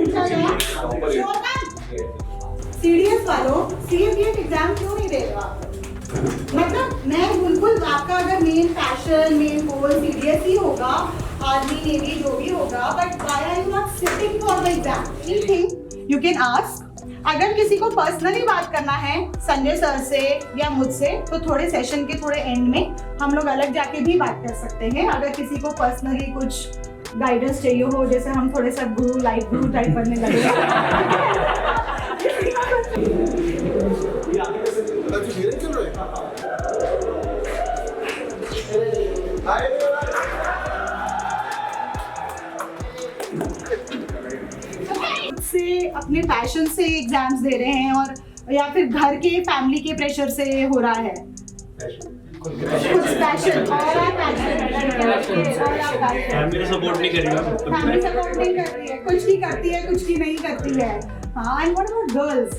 पूछा गया सीडीएस वालों सीएपीएफ एग्जाम क्यों नहीं दे रहे हो आप? मतलब मैं बिल्कुल आपका अगर main passion main goal CDS ही होगा, आर्मी नेवी जो भी होगा, but why are you not sitting for the exam? Anything you can ask. अगर किसी को पर्सनली बात करना है संजय सर से या मुझसे तो थोड़े सेशन के थोड़े एंड में हम लोग अलग जाके भी बात कर सकते हैं। अगर किसी को पर्सनली कुछ गाइडेंस चाहिए हो, जैसे हम थोड़े सब गुरु लाइक गुरु टाइप बनने लगे से अपने पैशन से एग्जाम्स दे रहे हैं और या फिर घर के फैमिली के प्रेशर से हो रहा है कुछ पैशन और फैमिली सपोर्ट नहीं करेगा, फैमिली सपोर्ट नहीं कर रही है, कुछ की करती है कुछ की नहीं करती है। हाँ, and what about girls?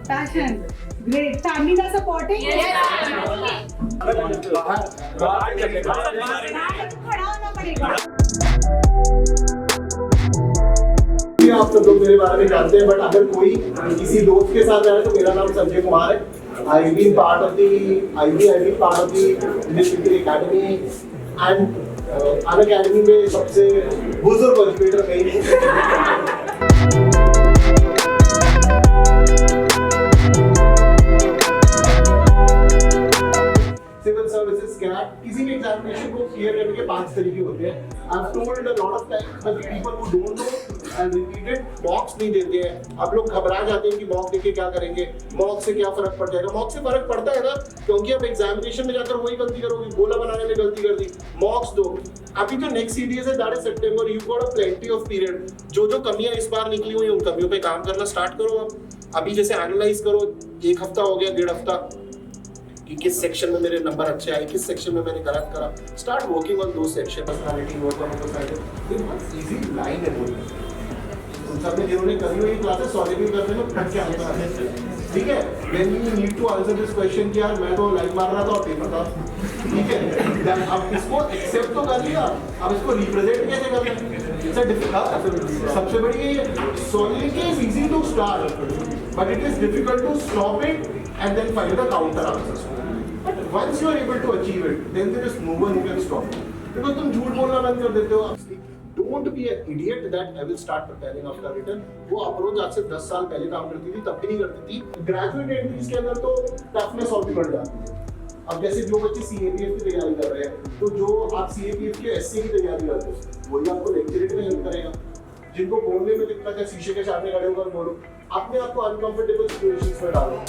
Passion great, family का सपोर्ट है, खड़ा होना पड़ेगा। आप सब लोग मेरे बारे में जानते हैं, बट अगर कोई किसी दोस्त के साथ आए तो मेरा नाम संजय कुमार है। I've been part of the Military Academy and Unacademy में सबसे बुजुर्ग एजुकेटर मैं ही हूँ। सिविल सर्विसेज कैट किसी भी एग्जामिनेशन को क्लियर करने के 5 तरीके होते हैं। I've told a lot of times that people who don't know and repeated मॉक्स नहीं देते हैं। आप लोग घबरा जाते हैं कि मॉक देके क्या करेंगे, मॉक से क्या फर्क पड़ जाएगा। मॉक से फर्क पड़ता है ना, क्योंकि आप एग्जामिनेशन में जाकर वही गलती करोगे, गोला बनाने में गलती कर दी। मॉक्स दो। अभी जो नेक्स्ट सीडीएस है that is September, you got a plenty of period. जो जो कमियां इस बार निकली हुई उन कमियों पे काम करना स्टार्ट करो। आप अभी जैसे एनालाइज करो, 1 हफ्ता हो गया, 1.5 हफ्ता, कि किस सेक्शन में मेरे नंबर अच्छे आए, किस सेक्शन में मैंने गलत करा। Start working on those section. Personality work on those side. ये बहुत इजी लाइन है बोलने। उन सब में जिन्होंने करी हुई क्लासेस सॉल्व करने में थक के आता है, ठीक है। When you need to answer this question कि यार मैं तो लाइन मार रहा था और पेपर था, ठीक है। अब इसको एक्सेप्ट तो कर लिया, अब इसको रिप्रेजेंट कैसे करना है, इट्स अ डिफिकल्ट। सबसे बड़ी ये solving is easy to start, but it is difficult to stop it and then find the counter answers. But once you are able to achieve it, then there is no one who can stop you. Because तुम झूठ बोलना बंद कर देते हो। Don't be an idiot that I will start preparing after return. वो approach आज से 10 साल पहले काम करती थी, तब भी नहीं करती थी। ग्रेजुएट एंट्रीज के अंदर तो टफनेस और भी बढ़ जाती है। अब जैसे जो बच्चे सीएपीएफ की तैयारी कर रहे हैं, तो जो आप सीएपीएफ के एससी की तैयारी करते हो, वही आपको लेक्चरेट में हेल्प करेगा। जिनको बोलने में दिक्कत है, शीशे के सामने खड़े होकर बोलो, अपने आप को अनकंफर्टेबल सिचुएशंस में डालो।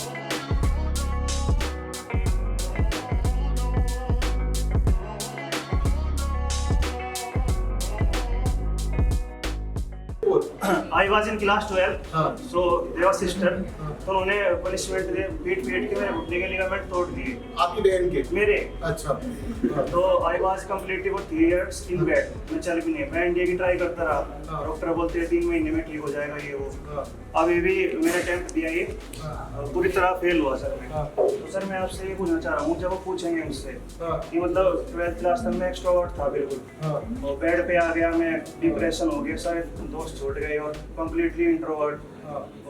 I was in class 12, so there was sister, तो उन्होंने पनिशमेंट दे पीट के मेरे घुटने के लिगामेंट तोड़ दिए। आपकी बहन के? मेरे। अच्छा। तो I was completely for 3 years in bed, मैं चल भी नहीं। मैं इंडिया की ट्राई करता रहा, डॉक्टर बोलते हैं 3 महीने में ठीक हो जाएगा ये वो। अब ये भी मेरा अटेम्प्ट दिया, ये पूरी तरह फेल हुआ सर मैं। तो सर मैं आपसे ये पूछना चाह रहा हूँ, जब वो पूछेंगे मुझसे कि मतलब 12th क्लास तक मैं एक्सट्रोवर्ट था बिल्कुल, और बेड पे आ गया मैं, डिप्रेशन हो गया, सारे दोस्त छूट गए और कंप्लीटली इंट्रोवर्ट,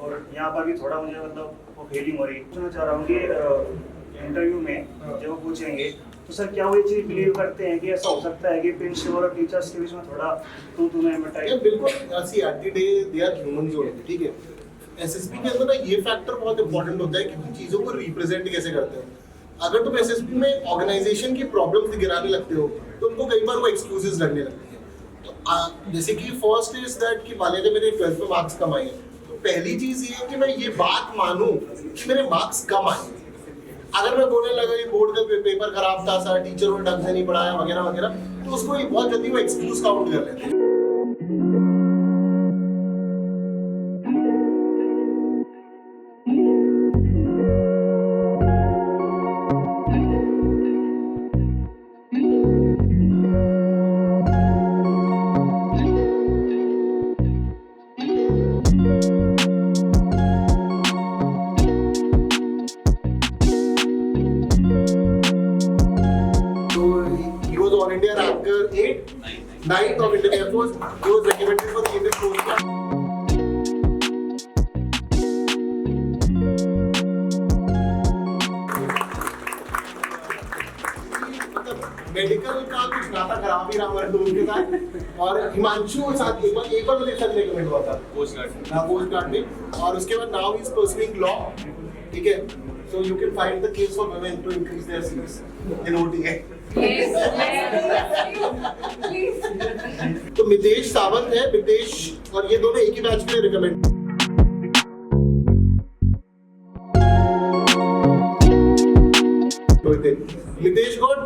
और यहाँ पर भी थोड़ा मुझे मतलब वो फीलिंग हो रही। पूछना चाह रहा हूँ कि इंटरव्यू में जब वो पूछेंगे तो सर क्या वो ये चीज बिलीव करते हैं कि ऐसा हो सकता है कि प्रिंसिपल और टीचर्स के बीच में थोड़ा तुम्हें बताइए? बिल्कुल, see at the day they are humans होते हैं, ठीक है। एसएसबी के अंदर ना ये फैक्टर बहुत इंपॉर्टेंट होता है कि तुम चीजों को रिप्रेजेंट कैसे करते हो। अगर तुम एसएसबी में ऑर्गेनाइजेशन की प्रॉब्लम्स गिराने लगते हो तो उनको कई बार वो एक्सक्यूजेस लगने लगती है। तो जैसे कि फर्स्ट इज दैट कि मान लीजिए मैंने 12th में मार्क्स कम आए हैं, तो पहली चीज ये है कि मैं ये बात मानूं कि मेरे मार्क्स कम आए। अगर मैं बोलने लगा ये बोर्ड का पेपर खराब था सर, टीचर ने ढंग से नहीं पढ़ाया वगैरह वगैरह, तो उसको बहुत जल्दी वो एक्सक्यूज काउंट कर लेते हैं। All India ranker 8, 9, strength of Indian Air Force. He was recommended for the Indian Coast Guard. Medical का कुछ नाता खराब ही रहा हमारे दोस्त के साथ, और हिमांशु के साथ एक बार मुझे सर रिकमेंड हुआ था कोस्ट गार्ड में, और उसके बाद now he is pursuing law, ठीक है, so you can fight the case for women to increase their seats in OTA. तो मितेश सावंत है, मितेश और ये दोनों एक ही बैच के लिए रिकमेंड। मितेश गॉट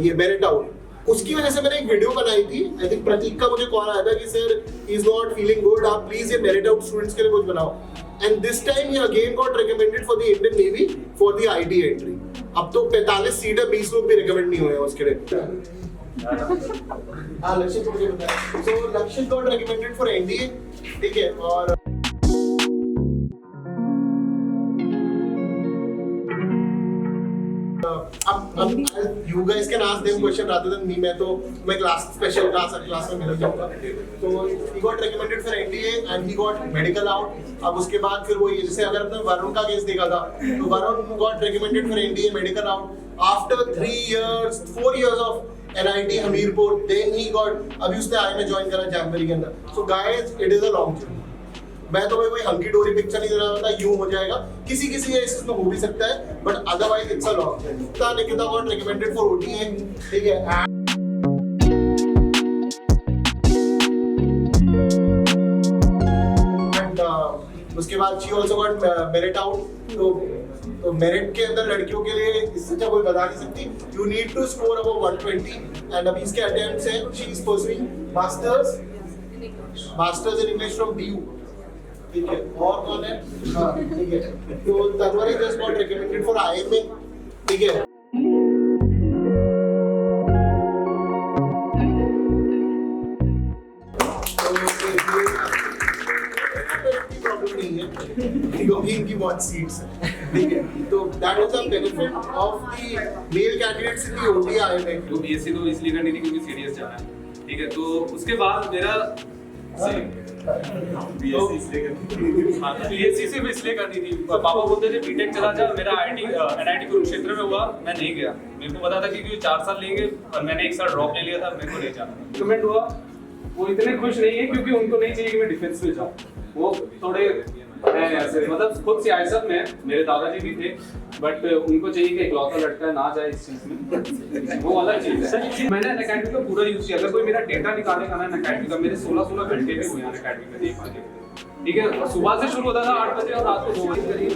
ये मेरिट आउट, उसकी वजह से मैंने एक वीडियो बनाई थी। आई थिंक प्रतीक का मुझे कॉल आया था कि sir he is not feeling good, आप प्लीज ये मेरिट आउट स्टूडेंट्स के लिए कुछ बनाओ, and this time he again got recommended for the Indian navy for the IT entry. अब तो 45 सीट है, 20 लोग भी रिकमेंड नहीं हुए हैं उसके लिए। हाँ, लक्षित मुझे बताया, सो लक्षित गॉट रिकमेंडेड फॉर एनडीए, ठीक है, और अब you guys can ask them question rather than me. मैं क्लास स्पेशल क्लास में मिल जाऊंगा। तो he got recommended for NDA and he got medical out. अब उसके बाद फिर वो जैसे अगर आपने वरुण का केस देखा था, तो Varun got recommended for NDA medical out after 4 years of NIT Hamirpur, then he got, अभी उसने आई में ज्वाइन करा जनवरी के अंदर। So guys, it is a long journey. मैं तो कोई हंकी डोरी पिक्चर नहीं दे रहा था, यूं हो जाएगा, किसी केसेस में हो भी सकता है, but otherwise it's a long journey. Nikita got recommended for OTA, ठीक है, एंड उसके बाद she also got merit out. तो मेरिट के अंदर लड़कियों के लिए इससे अच्छा कोई बता नहीं सकती, you need to score above 120, and अभी इसके अटेम्प्ट्स हैं, she is pursuing masters in English from DU, ठीक है, और कौन है, हाँ, ठीक है, तो Tanwar just got recommended for IMA, ठीक है। प्रॉब्लम नहीं है क्योंकि इनकी बहुत सीट्स हैं, ठीक है, तो that is a benefit of the male candidates in the OTI IMA। तो बीएससी तो इसलिए करनी थी क्योंकि सीडीएस जाना है, ठीक है, तो उसके बाद मेरा बीएससी सिर्फ इसलिए करनी थी, पापा बोलते थे बीटेक चला जा, मेरा NIT कुरुक्षेत्र में हुआ, मैं नहीं गया, मेरे को पता था कि 4 साल लेंगे और मैंने 1 साल ड्रॉप ले लिया था, मेरे को नहीं जाना। रिकमेंड हुआ, वो इतने खुश नहीं है क्योंकि उनको नहीं चाहिए कि मैं डिफेंस में जाऊँ, वो थोड़े ऐसे मतलब खुद सियासत में, मेरे दादाजी भी थे, बट उनको चाहिए कि इकलौता लड़का ना जाए इस चीज में, वो अलग चीज है। मैंने अनअकैडमी का पूरा यूज किया, अगर कोई मेरा डेटा निकालेगा ना अनअकैडमी का, मेरे 16 घंटे भी हुए अनअकैडमी में देख पाते, ठीक है, सुबह से शुरू होता था 8 बजे और रात को 2 बजे करीब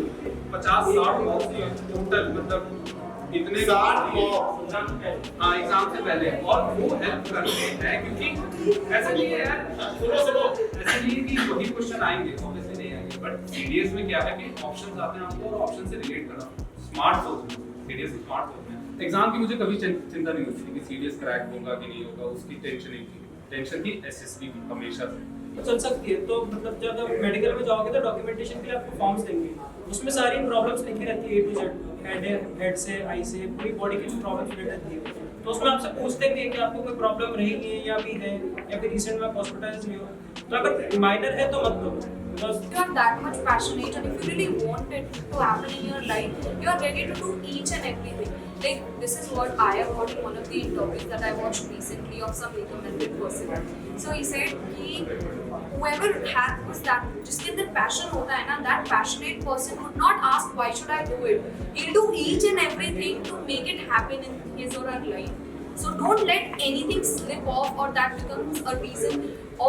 50-60 मॉक्स टोटल, मतलब इतने 60 मॉक, हाँ, एग्जाम से पहले, और वो हेल्प करते हैं क्योंकि ऐसा नहीं है यार, ऐसा नहीं है कि वही क्वेश्चन आएंगे, ऑब्वियसली नहीं आएंगे, बट सीडीएस में क्या है कि ऑप्शंस आते हैं आपको और ऑप्शन से रिलेट करना, स्मार्ट सोचना, सीडीएस स्मार्ट सोचना है। एग्जाम की मुझे कभी चिंता नहीं होती कि सीडीएस क्रैक होगा कि नहीं होगा, उसकी टेंशन नहीं थी, टेंशन थी एसएसबी की हमेशा से। चल सकती है, तो मतलब जब आप मेडिकल में जाओगे तो डॉक्यूमेंटेशन के लिए आपको फॉर्म्स देंगे, उसमें सारी प्रॉब्लम्स लिखी रहती है A to Z, हेड से आई से पूरी बॉडी की प्रॉब्लम्स लिखी रहती है, तो उसमें आपसे पूछते हैं कि आपको कोई प्रॉब्लम रही है या भी है, या फिर रिसेंट में आप हॉस्पिटलाइज नहीं हो, तो अगर माइनर है तो मत लो। If you are that much passionate and if you really want it to happen in your life, you are ready to do each and everything. Like this is what I have got in one of the interviews that I watched recently of some recommended person. So he said कि whoever has that, जिसके अंदर passion होता है ना, that passionate person would not ask why should I do it. He'll do each and everything to make it happen in his or her life. So don't let anything slip off or that becomes a reason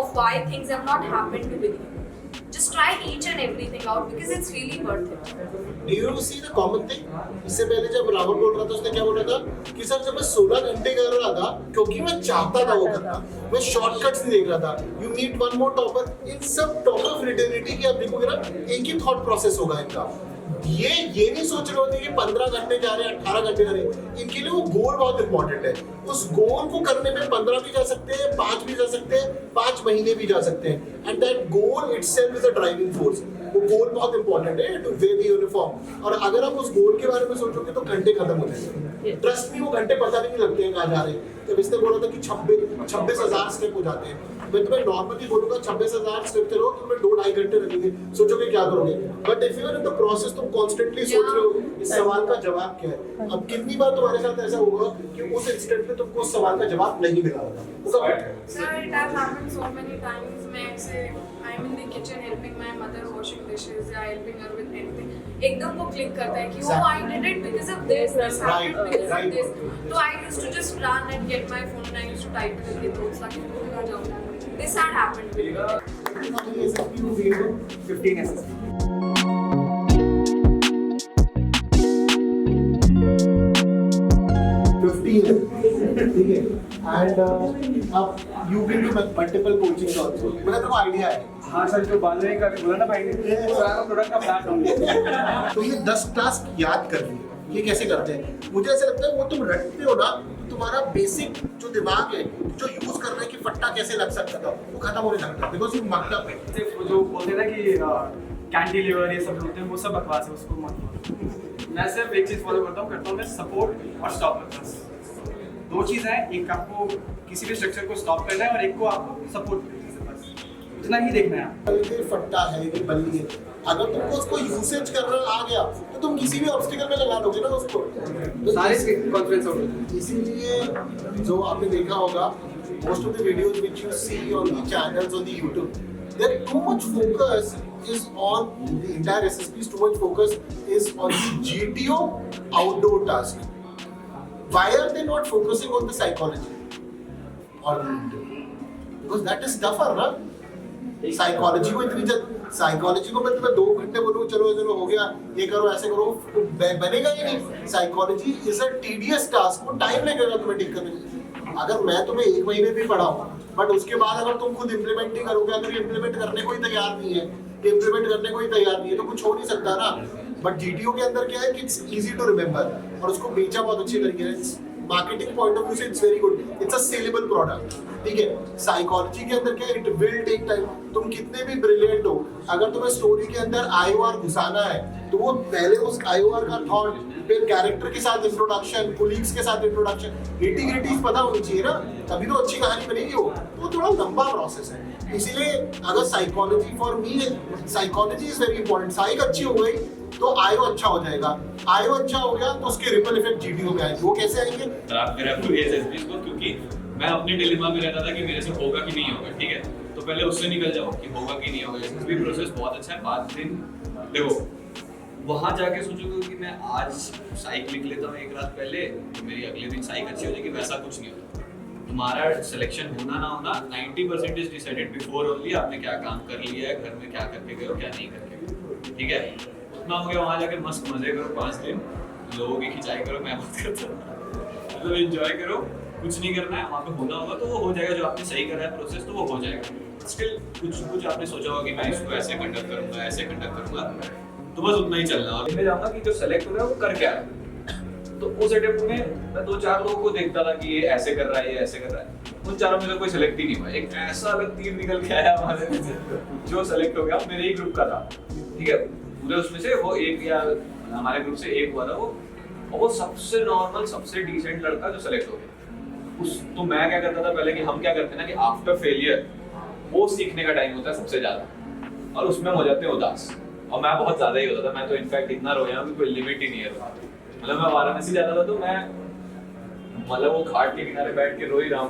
of why things have not happened with you. Just try each and everything out because it's really worth it. Do you see the common thing? इससे पहले जब राहुल बोल रहा था, उसने क्या बोला था कि सर जब मैं 16 घंटे कर रहा था क्योंकि मैं चाहता था वो करना, मैं शॉर्टकट्स नहीं देख रहा था। You meet one more topper, इन सब टॉपर फ्रेटर्निटी की आप देखोगे ना, एक ही थॉट प्रोसेस होगा इनका। ये नहीं सोच रहे होते कि 15 घंटे जा रहे हैं, 18 घंटे जा रहे हैं, इनके लिए वो गोल बहुत इंपॉर्टेंट है। उस गोल को करने में 15 भी जा सकते हैं, 5 भी जा सकते हैं, 5 महीने भी जा सकते हैं, and that goal itself is a driving force. वो गोल बहुत इंपॉर्टेंट है टू वेयर द यूनिफॉर्म। और अगर आप उस गोल के बारे में सोचोगे तो घंटे खत्म हो जाएंगे। ट्रस्ट मी, वो घंटे पता भी नहीं लगते हैं कहाँ जा रहे हैं। जब इसने बोला था कि 26,000 स्टेप हो जाते हैं, मैं तुम्हें नॉर्मली बोलूंगा 26,000 स्टेप चलो तो तुम्हें 2-2.5 घंटे लगेंगे, सोचोगे क्या करोगे। But if you are in the process, तुम कॉन्स्टेंटली सोच रहे हो इस सवाल का जवाब क्या है। अब कितनी बार तुम्हारे साथ ऐसा होगा कि उस इंस्टेंट में तुमको उस सवाल का जवाब नहीं मिला होगा। Sir, it has happened so many times. मैं ऐसे I'm in the kitchen helping my mother washing dishes या helping her with anything. एकदम वो click करता है कि oh I did it because of this happened because of this. तो I used to just run and get my phone and I used to type it in the notes ताकि मैं भूल ना जाऊँ. This had happened with me. 15 SSP. ठीक है। And अब you been to multiple coaching also, मतलब तो आइडिया है। हाँ सर, जो बांधने का बोला ना भाई ने, प्रोडक्ट का प्लान होंगे। तुमने 10 टास्क याद कर लिए, ये कैसे करते हैं? मुझे ऐसा लगता है वो तुम रटते हो ना, तुम्हारा बेसिक जो दिमाग है जो यूज कर रहे हैं कि फट्टा कैसे लग सकता था, वो खत्म होने लगता है बिकॉज यू मक्ड अप है। सिर्फ जो बोलते हैं ना कि कैंटिलीवर ये सब होते हैं, वो सब बकवास है, उसको मत follow। मैं सिर्फ एक चीज़ फॉलो करता हूँ मैं सपोर्ट और स्टॉप करता हूँ। दो चीज़ है, एक आपको किसी भी स्ट्रक्चर को स्टॉप करना है और एक को आपको सपोर्ट करना है, बस इतना ही देखना है। ये फट्टा है, ये बल्ली है, अगर तुमको उसको यूसेज करना आ गया तो तुम किसी भी ऑब्स्टिकल में लगा दोगे ना उसको। सारे कॉन्फ्रेंस हो। इसीलिए जो आपने देखा होगा most of the videos which you see on the channels on the YouTube, there too much focus is on the entire SSPs, too much focus is on the GTO outdoor task. Why are they not focusing on the psychology or the interview? Because that is tougher, ना? Psychology को इतनी psychology को मैं तुम्हें 2 घंटे बोलूँ चलो चलो हो गया ये करो ऐसे करो, बनेगा ही नहीं। Psychology is a tedious task, वो टाइम लगेगा तुम्हें ठीक करने में। अगर मैं तुम्हें 1 महीने भी पढ़ाऊँ बट उसके बाद अगर तुम खुद इम्प्लीमेंट नहीं करोगे, अगर इम्प्लीमेंट करने को ही तैयार नहीं है, इम्प्लीमेंट करने को ही तैयार नहीं है तो कुछ हो नहीं सकता ना। बट जीटीओ के अंदर क्या है कि इट्स इजी टू रिमेंबर और उसको बेचा बहुत अच्छी तरीके से। मार्केटिंग पॉइंट ऑफ व्यू से it's very good, it's a saleable product. ठीक है, साइकोलॉजी के अंदर क्या है, इट विल टेक टाइम। तुम कितने भी ब्रिलियंट हो, अगर तुम्हें स्टोरी के अंदर आईओआर घुसाना है तो वो पहले उस आईओआर का थॉट, फिर कैरेक्टर के साथ इंट्रोडक्शन, कोलीग्स के साथ इंट्रोडक्शन, नेटी-ग्रिटीज पता होनी चाहिए ना, तभी तो अच्छी कहानी बनेगी। वो तो थोड़ा लंबा प्रोसेस है। इसीलिए अगर psychology for me, psychology is very important. Psych अच्छी हो गई तो आयो अच्छा हो जाएगा, आयो अच्छा हो गया तो उसके रिपल इफेक्ट जीटीओ में आएंगे। वो कैसे आएंगे? मेरा एसएसपी को, क्योंकि मैं अपने डिलेमा में रहता था कि मेरे से होगा कि नहीं होगा। ठीक है, तो पहले उससे निकल जाओ कि होगा कि नहीं होगा। एसएसपी प्रोसेस बहुत अच्छा है। 5 दिन देखो, वहां जाके सोचोगे कि मैं आज साइक लिख लेता हूँ एक रात पहले तो मेरी अगले दिन साइक अच्छी हो जाएगी, वैसा कुछ नहीं होता। तुम्हारा सिलेक्शन होना ना होना 90% इज डिसाइडेड बिफोर ओनली। आपने क्या काम कर लिया है, घर में क्या करके गए हो, क्या नहीं करके गए। ठीक है, उतना हो गया। वहां जाके मस्त मजे करो 5 दिन, लोगों की खिंचाई करो, मैं मत करता, मतलब एंजॉय करो। कुछ नहीं करना है, वहाँ पे होना होगा तो वो हो जाएगा। जो आपने सही करा है प्रोसेस तो वो हो जाएगा। स्टिल कुछ आपने सोचा होगा कि मैं इसको ऐसे कंडक्ट करूंगा, ऐसे कंडक्ट करूंगा, तो बस उतना ही चलना। और मैं जाऊंगा कि जो सेलेक्ट हो रहा है वो कर क्या है। तो उस अटेम्प्ट में मैं 2-4 लोगों को देखता था कि ये ऐसे कर रहा है, ये ऐसे कर रहा है। उन चारों में से कोई सेलेक्ट ही नहीं हुआ। एक ऐसा अलग तीर निकल के आया हमारे में से जो सेलेक्ट हो गया, मेरे ही ग्रुप का था। ठीक है, पूरे उसमें से वो एक, या हमारे ग्रुप से एक हुआ था वो, और वो सबसे नॉर्मल, सबसे डिसेंट लड़का जो सेलेक्ट हो गया। तो मैं क्या करता था पहले, कि हम क्या करते हैं ना कि आफ्टर फेलियर वो सीखने का टाइम होता है सबसे ज्यादा, और उसमें हो जाते हैं उदास। और मैं बहुत ज्यादा ही होता था। मैं तो इनफैक्ट इतना रोया हूं कि कोई लिमिट ही नहीं है। मतलब मैं वाराणसी जाता था तो मैं, मतलब वो घाट के किनारे बैठ के रो ही रहा हूँ।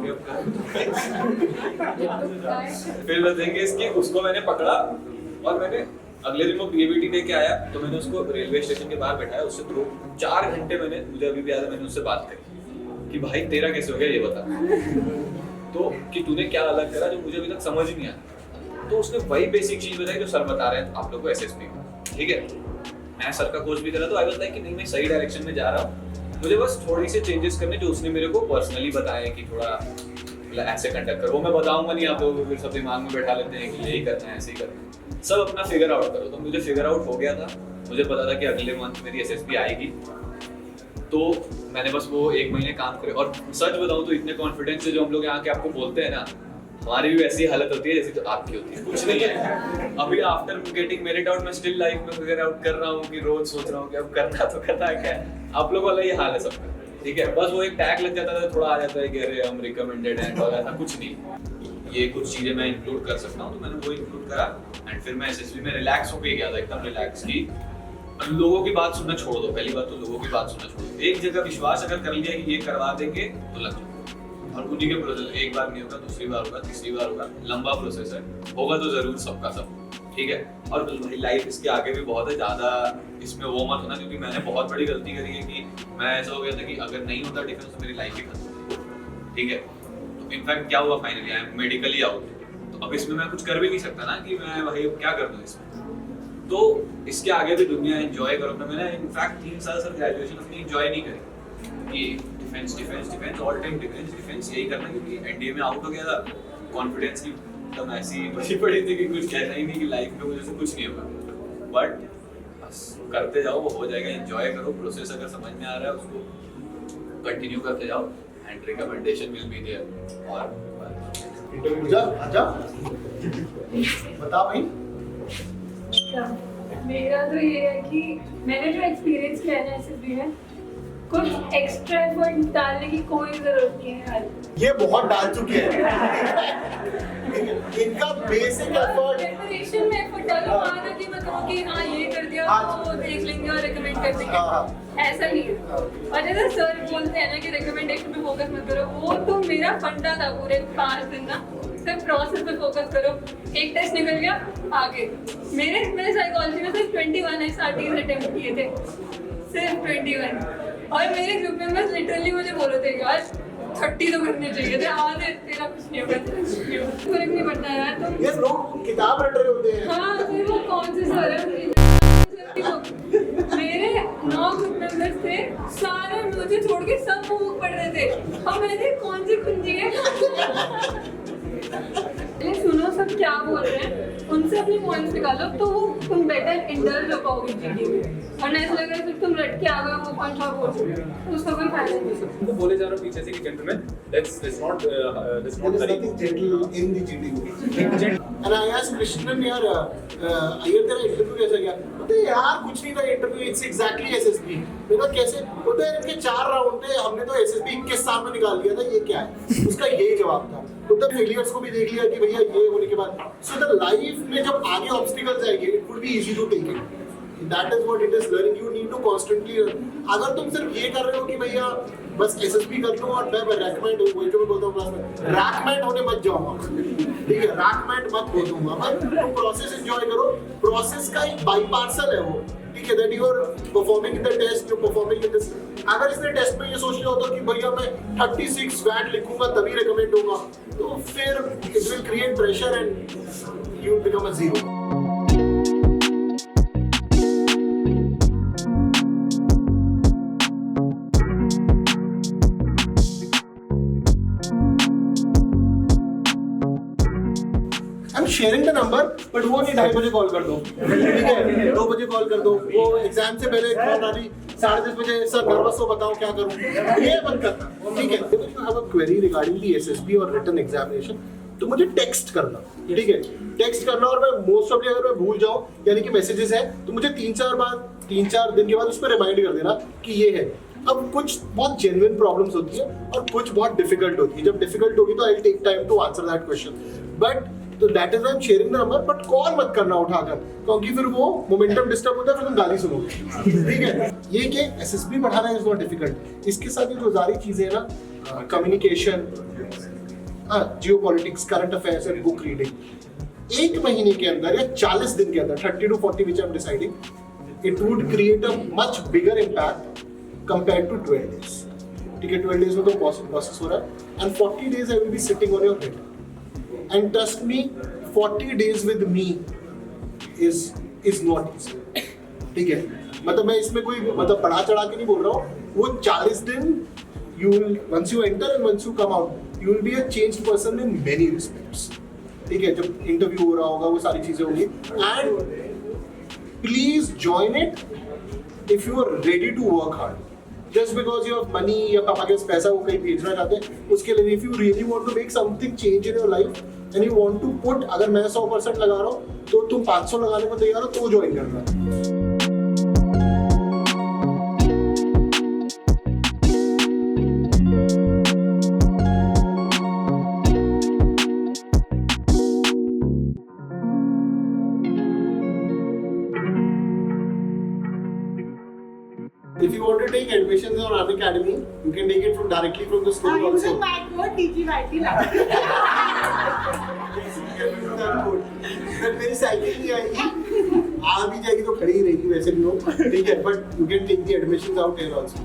फिर बस देंगे इसकी, उसको मैंने पकड़ा और मैंने अगले दिन वो पीएबीटी दे के आया तो मैंने उसको रेलवे स्टेशन के बाहर बैठाया। उससे 4 घंटे मैंने, मुझे अभी भी याद है, मैंने उससे बात करी कि भाई तेरा कैसे हो गया ये बता, तो कि तूने क्या अलग करा जो मुझे अभी तक समझ ही नहीं आया। तो उसने वही बेसिक चीज बताई जो सर बता रहे हैं आप लोग को एसएसपी में। ठीक है, मैं सर का कोर्स भी करा तो आई वाज लाइक कि नहीं, मैं सही डायरेक्शन में जा रहा हूँ। मुझे बस थोड़ी सी चेंजेस करने जो उसने मेरे को पर्सनली बताया कि थोड़ा मतलब ऐसे कंडक्ट करो। वो मैं बताऊंगा नहीं, आप लोगों को फिर सब दिमाग में बैठा लेते हैं कि यही करना है, ऐसे ही करना है। सब अपना फिगर आउट करो। तो मुझे फिगर आउट हो गया था। मुझे पता था कि अगले मंथ मेरी एसएसपी आएगी, तो मैंने बस वो 1 महीने काम करे। और सच बताऊं तो इतने कॉन्फिडेंस से जो हम लोग यहाँ के आपको बोलते हैं ना हमारी भी वैसी हालत होती है जैसी तो आपकी होती है, कुछ नहीं है। अभी आफ्टर गेटिंग मेरिट आउट मैं स्टिल लाइफ में फिगर आउट कर रहा हूँ कि रोज सोच रहा हूँ कि अब करना तो करना है क्या है। आप लोग वाला ये हाल है सबका, ठीक है। बस वो एक टैग लग जाता है, थोड़ा आ जाता है कि अरे हम रिकमेंडेड हैं और ऐसा कुछ नहीं। ये कुछ चीजें मैं इंक्लूड कर सकता हूँ तो मैंने वो इंक्लूड करा एंड फिर मैं एसएसबी में रिलैक्स होके गया था, एकदम रिलैक्स की लोगों की बात सुनना छोड़ दो। पहली बात तो लोगों की बात सुनना छोड़ दो। एक जगह विश्वास अगर कर लिया कि ये करवा देंगे तो लग जाओ, और उन्हीं के प्रोसेस एक बार नहीं होगा, दूसरी बार होगा, तीसरी बार होगा, लंबा प्रोसेस है, होगा तो जरूर सबका सब, ठीक है। और भाई लाइफ इसके आगे भी बहुत है, ज्यादा इसमें वो मत होना, क्योंकि मैंने बहुत बड़ी गलती करी है कि मैं ऐसा हो गया था कि अगर नहीं होता डिफेंस तो मेरी लाइफ ही खत्म, ठीक है। तो इनफैक्ट क्या हुआ finally, I am medically out, तो अब इसमें मैं कुछ कर भी नहीं सकता ना कि मैं भाई अब क्या कर दूं इसमें। तो इसके आगे भी दुनिया एंजॉय करो अपना। मैंने इनफैक्ट 3 साल सर ग्रेजुएशन अपनी एंजॉय नहीं करी कि defence defence defence all time defence defence यही करना, क्योंकि एनडीए में आउट हो गया था, कॉन्फिडेंस की एकदम ऐसी बची पड़ी थी कि कुछ कहना ही नहीं कि लाइफ में मुझे से कुछ नहीं होगा। बट बस करते जाओ, वो हो जाएगा। एंजॉय करो, प्रोसेस अगर समझ में आ रहा है उसको कंटिन्यू करते जाओ and recommendation will be there. और इंटरव्यू जा आजा बता भाई। मेरा तो ये है कि मैंने जो एक्सपीरियंस किया है ना एसएसबी में, कुछ एक्स्ट्रा एफर्ट डालने की कोई जरूरत नहीं है यार। ये बहुत डाल चुके हैं इनका बेसिक एफर्ट। प्रिपरेशन में एफर्ट डालो, आना कि मतलब कि हाँ ये कर दिया तो देख लेंगे और रिकमेंड कर देंगे, ऐसा नहीं है। और जैसे सर बोलते हैं ना कि रिकमेंडेशन पे फोकस मत करो, वो तो मेरा फंडा था पूरे 5 दिन ना, सिर्फ प्रोसेस पे फोकस करो। एक टेस्ट निकल गया, आगे। मैंने साइकोलॉजी में सिर्फ 21 एसआरटीज अटेम्प्ट किए थे, सिर्फ 21। और मेरे ग्रुप मेंबर्स लिटरली मुझे बोल रहे थे यार 30 तो करने चाहिए थे, आधे तेरा कुछ नहीं होगा, फर्क नहीं पड़ता यार। तो ये लोग किताब रट रहे होते हैं। हाँ, फिर वो कौन से सर है, मेरे 9 ग्रुप मेंबर्स थे, सारे मुझे छोड़ के सब बुक पढ़ रहे थे, और मैंने कौन सी कुंजी है सुनो सब क्या बोल रहे हैं, उनसे अपने पॉइंट्स निकालो, तो वो तुम बेटर इंडल्ज हो पाओगे जीडी में। और ऐसा लग रहा है सिर्फ तुम रट के आ गए वो पॉइंट और बोल सकते हो, उसका कोई फायदा नहीं। तो बोले जा रहा हूँ पीछे से कि gentleman, let's not There is nothing gentle in the GDU. And I asked Krishnan यार अय्यर तेरा इंटरव्यू कैसा गया? बोलते यार कुछ नहीं था इंटरव्यू, इट्स एग्जैक्टली एसएसबी। मैंने कहा कैसे? बोलते यार इनके 4 राउंड थे, हमने तो एसएसबी 21 साल में निकाल लिया था, ये क्या है? उसका यही जवाब था। तो तब फेलियर्स को भी देख लिया कि भैया ये होने के बाद सो द लाइफ में जब आगे ऑब्स्टिकल्स आएंगे it would be easy to take it. That is what it is learning, you need to constantly. अगर तुम सिर्फ ये कर रहे हो कि भैया बस एसएसबी कर लो और मैं रैकमेंड वही जो मैं बोलता हूँ क्लास में, रैकमेंड होने मत जाओ, ठीक है, रैकमेंड मत हो दूंगा मैं। तुम प्रोसेस एंजॉय करो, प्रोसेस का एक बाई पार्सल है वो, ठीक है, that you are performing in the test, you performing in this. अगर इसने टेस्ट में ये सोच लिया होता कि भैया मैं 36 वैट लिखूंगा तभी रिकमेंड होगा, तो फिर it will create pressure and you will become a zero. Sharing the number, but वो नहीं 2:30 बजे कॉल कर दो, ठीक है, 2 बजे कॉल कर दो। वो एग्जाम से पहले कॉल आ रही 10:30 बजे, सर नर्वस हो बताओ क्या करूं, ये मत करना, ठीक है। You have a query regarding the SSB और रिटन एग्जामिनेशन, तो मुझे टेक्स्ट करना, ठीक है, टेक्स्ट करना। और मैं मोस्ट ऑफली अगर मैं भूल जाऊं यानी कि मैसेजेस है तो मुझे 3-4 दिन के बाद उस पर रिमाइंड कर देना कि ये है। अब कुछ बहुत जेन्युइन प्रॉब्लम्स होती है और कुछ बहुत डिफिकल्ट होती है। जब डिफिकल्ट होगी तो I will take time to answer that question, but तो that is I am sharing the number, but call मत करना उठाकर, क्योंकि फिर वो मोमेंटम डिस्टर्ब होता है, फिर तुम गाली सुनोगे, ठीक है। ये कि एसएसबी बढ़ाना इज नॉट डिफिकल्ट। इसके साथ ये जो सारी चीजें हैं ना, communication, geopolitics, current affairs and book reading, 1 महीने के अंदर या 40 दिन के अंदर 30 to 40 which I am deciding, it would create a much bigger impact compared to 12 days. ठीक है, 12 days में तो प्रोसेस हो रहा है, and 40 days I will be sitting on your head. And trust me, 40 days with me is not easy. ठीक है, मतलब मैं इसमें कोई मतलब बढ़ा चढ़ा के नहीं बोल रहा हूँ। वो 40 दिन you will, once you enter and once you come out, you will be a changed person in many respects. ठीक है, जब इंटरव्यू हो रहा होगा वो सारी चीजें होंगी। And please join it if you are ready to work hard. just because you have money या पापा के पास पैसा वो कहीं भेजना चाहते हैं उसके लिए if you really want to make something change in your life and you want to put अगर मैं 100% लगा रहा हूँ तो तुम 500 लगाने को तैयार हो तो ज्वाइन करना. If you want to take admissions on Unacademy, you can take it directly from the school I'm also. using my code TGYT now. But मेरी साइकिल नहीं आएगी, आ भी जाएगी तो खड़ी ही रहेगी वैसे भी हो, ठीक है, but you can take the admissions out here also.